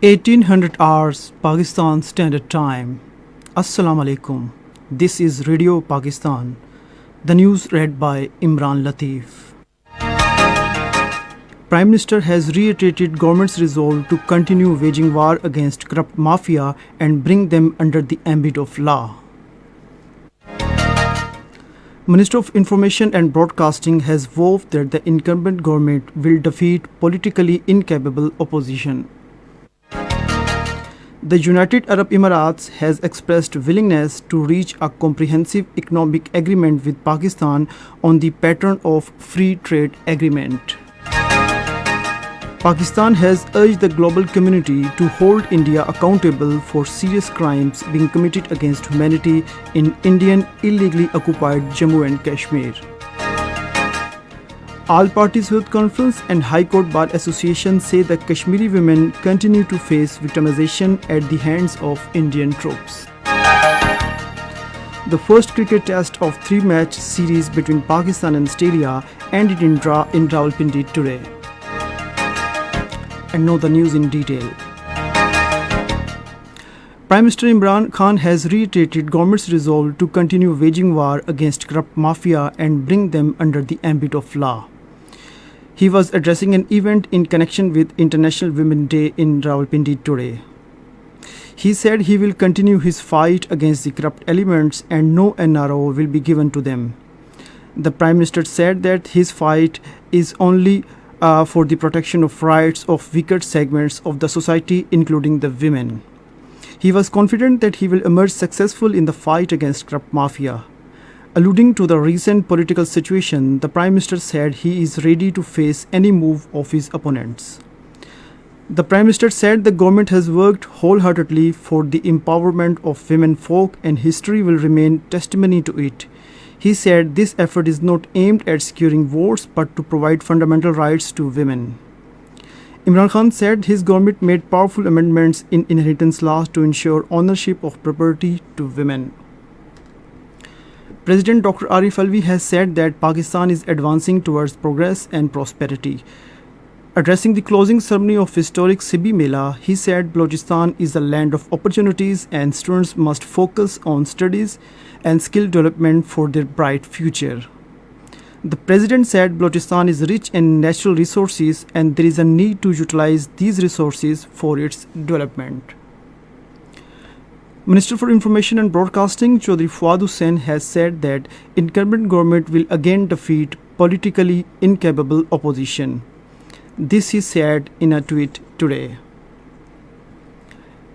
1800 hours Pakistan Standard Time. Assalamu alaikum. This is Radio Pakistan. The news read by Imran Latif. Prime Minister has reiterated government's resolve to continue waging war against corrupt mafia and bring them under the ambit of law. Minister of Information and Broadcasting has vowed that the incumbent government will defeat politically incapable opposition. The United Arab Emirates has expressed willingness to reach a comprehensive economic agreement with Pakistan on the pattern of free trade agreement. Pakistan has urged the global community to hold India accountable for serious crimes being committed against humanity in Indian illegally occupied Jammu and Kashmir. All Parties Youth Conference and High Court Bar Association say that Kashmiri women continue to face victimization at the hands of Indian troops. The first cricket test of three-match series between Pakistan and Australia ended in draw in Rawalpindi today. And now the news in detail. Prime Minister Imran Khan has reiterated government's resolve to continue waging war against corrupt mafia and bring them under the ambit of law. He was addressing an event in connection with International Women's Day in Rawalpindi today. He said he will continue his fight against the corrupt elements and no NRO will be given to them. The Prime Minister said that his fight is only for the protection of rights of weaker segments of the society, including the women. He was confident that he will emerge successful in the fight against corrupt mafia. Alluding to the recent political situation, the Prime Minister said he is ready to face any move of his opponents. The Prime Minister said the government has worked wholeheartedly for the empowerment of women folk and history will remain testimony to it. He said this effort is not aimed at securing votes but to provide fundamental rights to women. Imran Khan said his government made powerful amendments in inheritance laws to ensure ownership of property to women. President Dr. Arif Alvi has said that Pakistan is advancing towards progress and prosperity. Addressing the closing ceremony of historic Sibi Mela, he said Balochistan is a land of opportunities and students must focus on studies and skill development for their bright future. The President said Balochistan is rich in natural resources and there is a need to utilize these resources for its development. Minister for Information and Broadcasting Chaudhry Fuad Hussain has said that incumbent government will again defeat politically incapable opposition. This he said in a tweet today.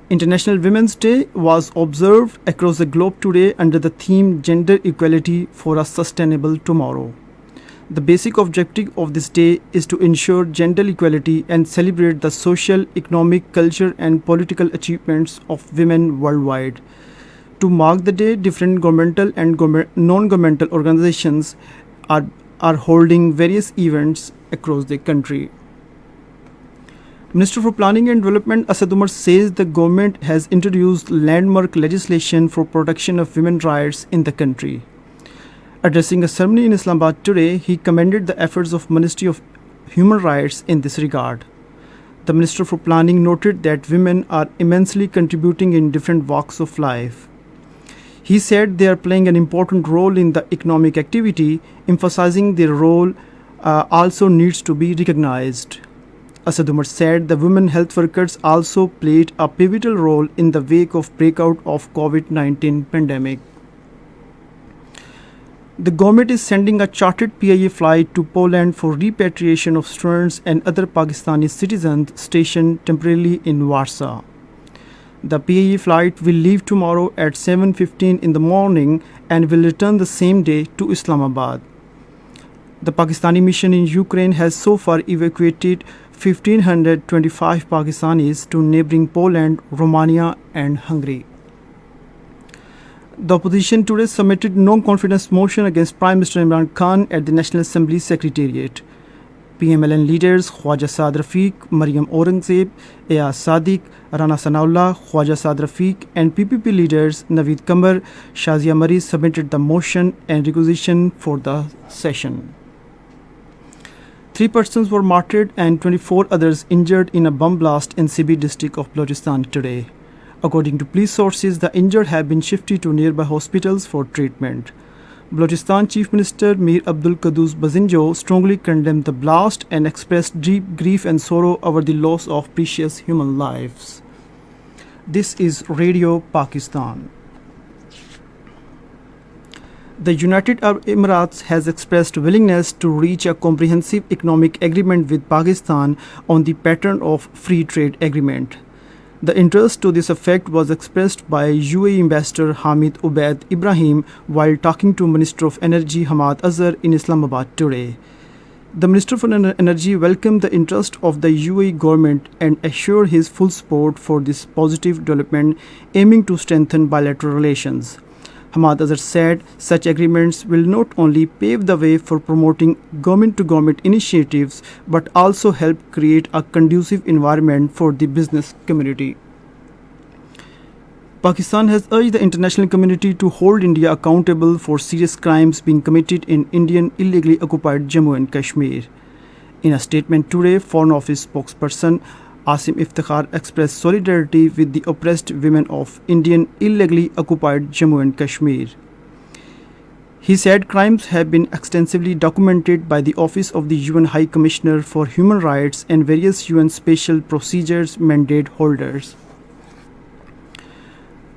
International Women's Day was observed across the globe today under the theme Gender Equality for a Sustainable Tomorrow. The basic objective of this day is to ensure gender equality and celebrate the social, economic, cultural and political achievements of women worldwide. To mark the day, different governmental and non-governmental organizations are holding various events across the country. Minister for Planning and Development Asad Umar says the government has introduced landmark legislation for protection of women's rights in the country. Addressing a ceremony in Islamabad today, he commended the efforts of Ministry of Human Rights in this regard. The Minister for Planning noted that women are immensely contributing in different walks of life. He said they are playing an important role in the economic activity, emphasizing their role also needs to be recognized. Asad Umar said the women health workers also played a pivotal role in the wake of breakout of COVID-19 pandemic. The government is sending a chartered PIA flight to Poland for repatriation of students and other Pakistani citizens stationed temporarily in Warsaw. The PIA flight will leave tomorrow at 7:15 in the morning and will return the same day to Islamabad. The Pakistani mission in Ukraine has so far evacuated 1,525 Pakistanis to neighboring Poland, Romania and Hungary. The opposition today submitted no-confidence motion against Prime Minister Imran Khan at the National Assembly Secretariat. PMLN leaders Khwaja Saad Rafiq, Maryam Aurangzeb, Ayaz Sadiq, Rana Sanaullah, Khwaja Saad Rafiq and PPP leaders Naveed Kamar, Shazia Mari submitted the motion and requisition for the session. 3 persons were martyred and 24 others injured in a bomb blast in Sibi district of Balochistan today. According to police sources, the injured have been shifted to nearby hospitals for treatment. Balochistan Chief Minister Mir Abdul Qaddus Bazinjo strongly condemned the blast and expressed deep grief and sorrow over the loss of precious human lives. This is Radio Pakistan. The United Arab Emirates has expressed willingness to reach a comprehensive economic agreement with Pakistan on the pattern of free trade agreement. The interest to this effect was expressed by UAE ambassador Hamid Ubaid Ibrahim while talking to Minister of Energy Hamad Azhar in Islamabad today. The Minister for Energy welcomed the interest of the UAE government and assured his full support for this positive development aiming to strengthen bilateral relations. Hamad Azhar said such agreements will not only pave the way for promoting government-to-government initiatives but also help create a conducive environment for the business community. Pakistan has urged the international community to hold India accountable for serious crimes being committed in Indian illegally occupied Jammu and Kashmir. In a statement today, Foreign Office spokesperson Asim Iftikhar expressed solidarity with the oppressed women of Indian illegally occupied Jammu and Kashmir. He said crimes have been extensively documented by the Office of the UN High Commissioner for Human Rights and various UN Special Procedures mandate holders.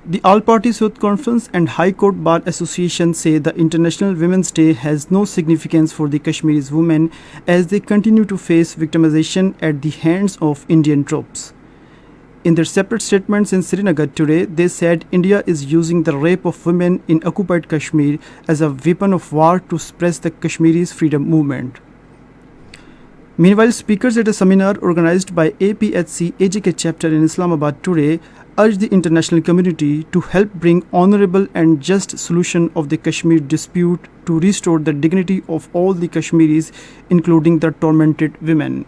The All-Parties Youth Conference and High Court Bar Association say the International Women's Day has no significance for the Kashmiri's women as they continue to face victimization at the hands of Indian troops. In their separate statements in Srinagar today, they said India is using the rape of women in occupied Kashmir as a weapon of war to suppress the Kashmiri's freedom movement. Meanwhile, speakers at a seminar organized by APHC AJK chapter in Islamabad today urged the international community to help bring honorable and just solution of the Kashmir dispute to restore the dignity of all the Kashmiris, including the tormented women.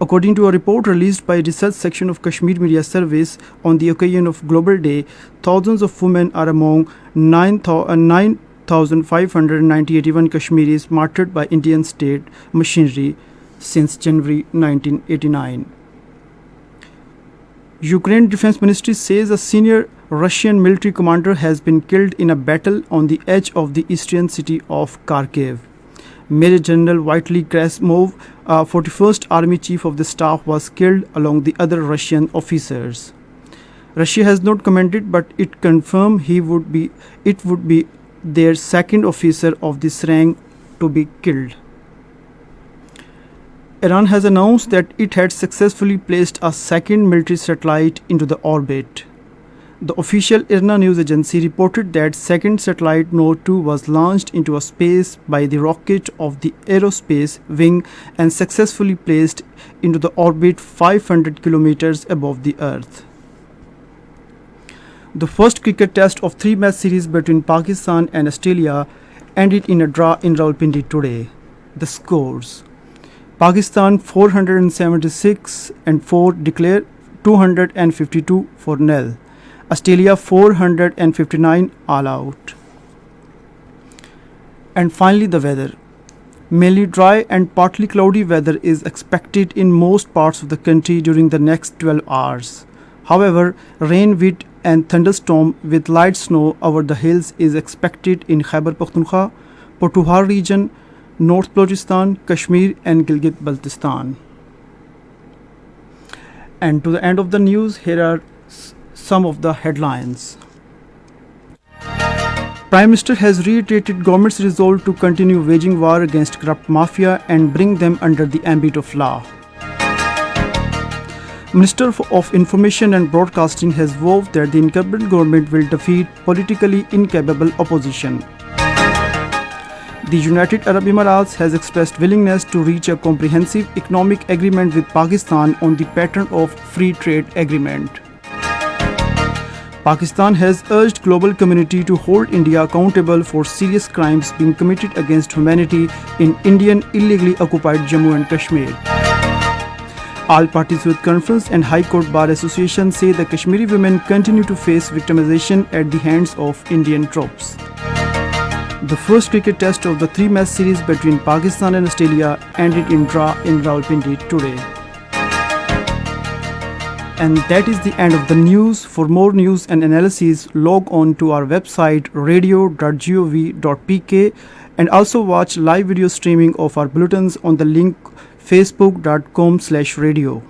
According to a report released by research section of Kashmir Media Service on the occasion of Global Day, thousands of women are among 9,581 Kashmiris martyred by Indian state machinery since January 1989. Ukraine Defense Ministry says a senior Russian military commander has been killed in a battle on the edge of the eastern city of Kharkiv. Major General Vitaly Gerasimov, 41st Army Chief of the Staff, was killed along the other Russian officers. Russia has not commented, but it confirmed it would be their second officer of this rank to be killed. Iran has announced that it had successfully placed a second military satellite into the orbit. The official IRNA news agency reported that second satellite Node 2 was launched into a space by the rocket of the aerospace wing and successfully placed into the orbit 500 kilometers above the Earth. The first cricket test of 3-match series between Pakistan and Australia ended in a draw in Rawalpindi today. The scores: Pakistan 476 and 4 declare 252 for nil. Australia 459 all out. And finally the weather. Mainly dry and partly cloudy weather is expected in most parts of the country during the next 12 hours. However, rain, wind and thunderstorm with light snow over the hills is expected in Khyber Pakhtunkhwa, Pothuar region, North Balochistan, Kashmir and Gilgit-Baltistan. And to the end of the news, here are some of the headlines. Prime Minister has reiterated government's resolve to continue waging war against corrupt mafia and bring them under the ambit of law. Minister of Information and Broadcasting has vowed that the incumbent government will defeat politically incapable opposition. The United Arab Emirates has expressed willingness to reach a comprehensive economic agreement with Pakistan on the pattern of free trade agreement. Pakistan has urged global community to hold India accountable for serious crimes being committed against humanity in Indian illegally occupied Jammu and Kashmir. All Parties Youth Conference and High Court Bar Association say the Kashmiri women continue to face victimization at the hands of Indian troops. The first cricket test of the three-match series between Pakistan and Australia ended in draw in Rawalpindi today. And that is the end of the news. For more news and analysis, log on to our website radio.gov.pk and also watch live video streaming of our bulletins on the link facebook.com/radio.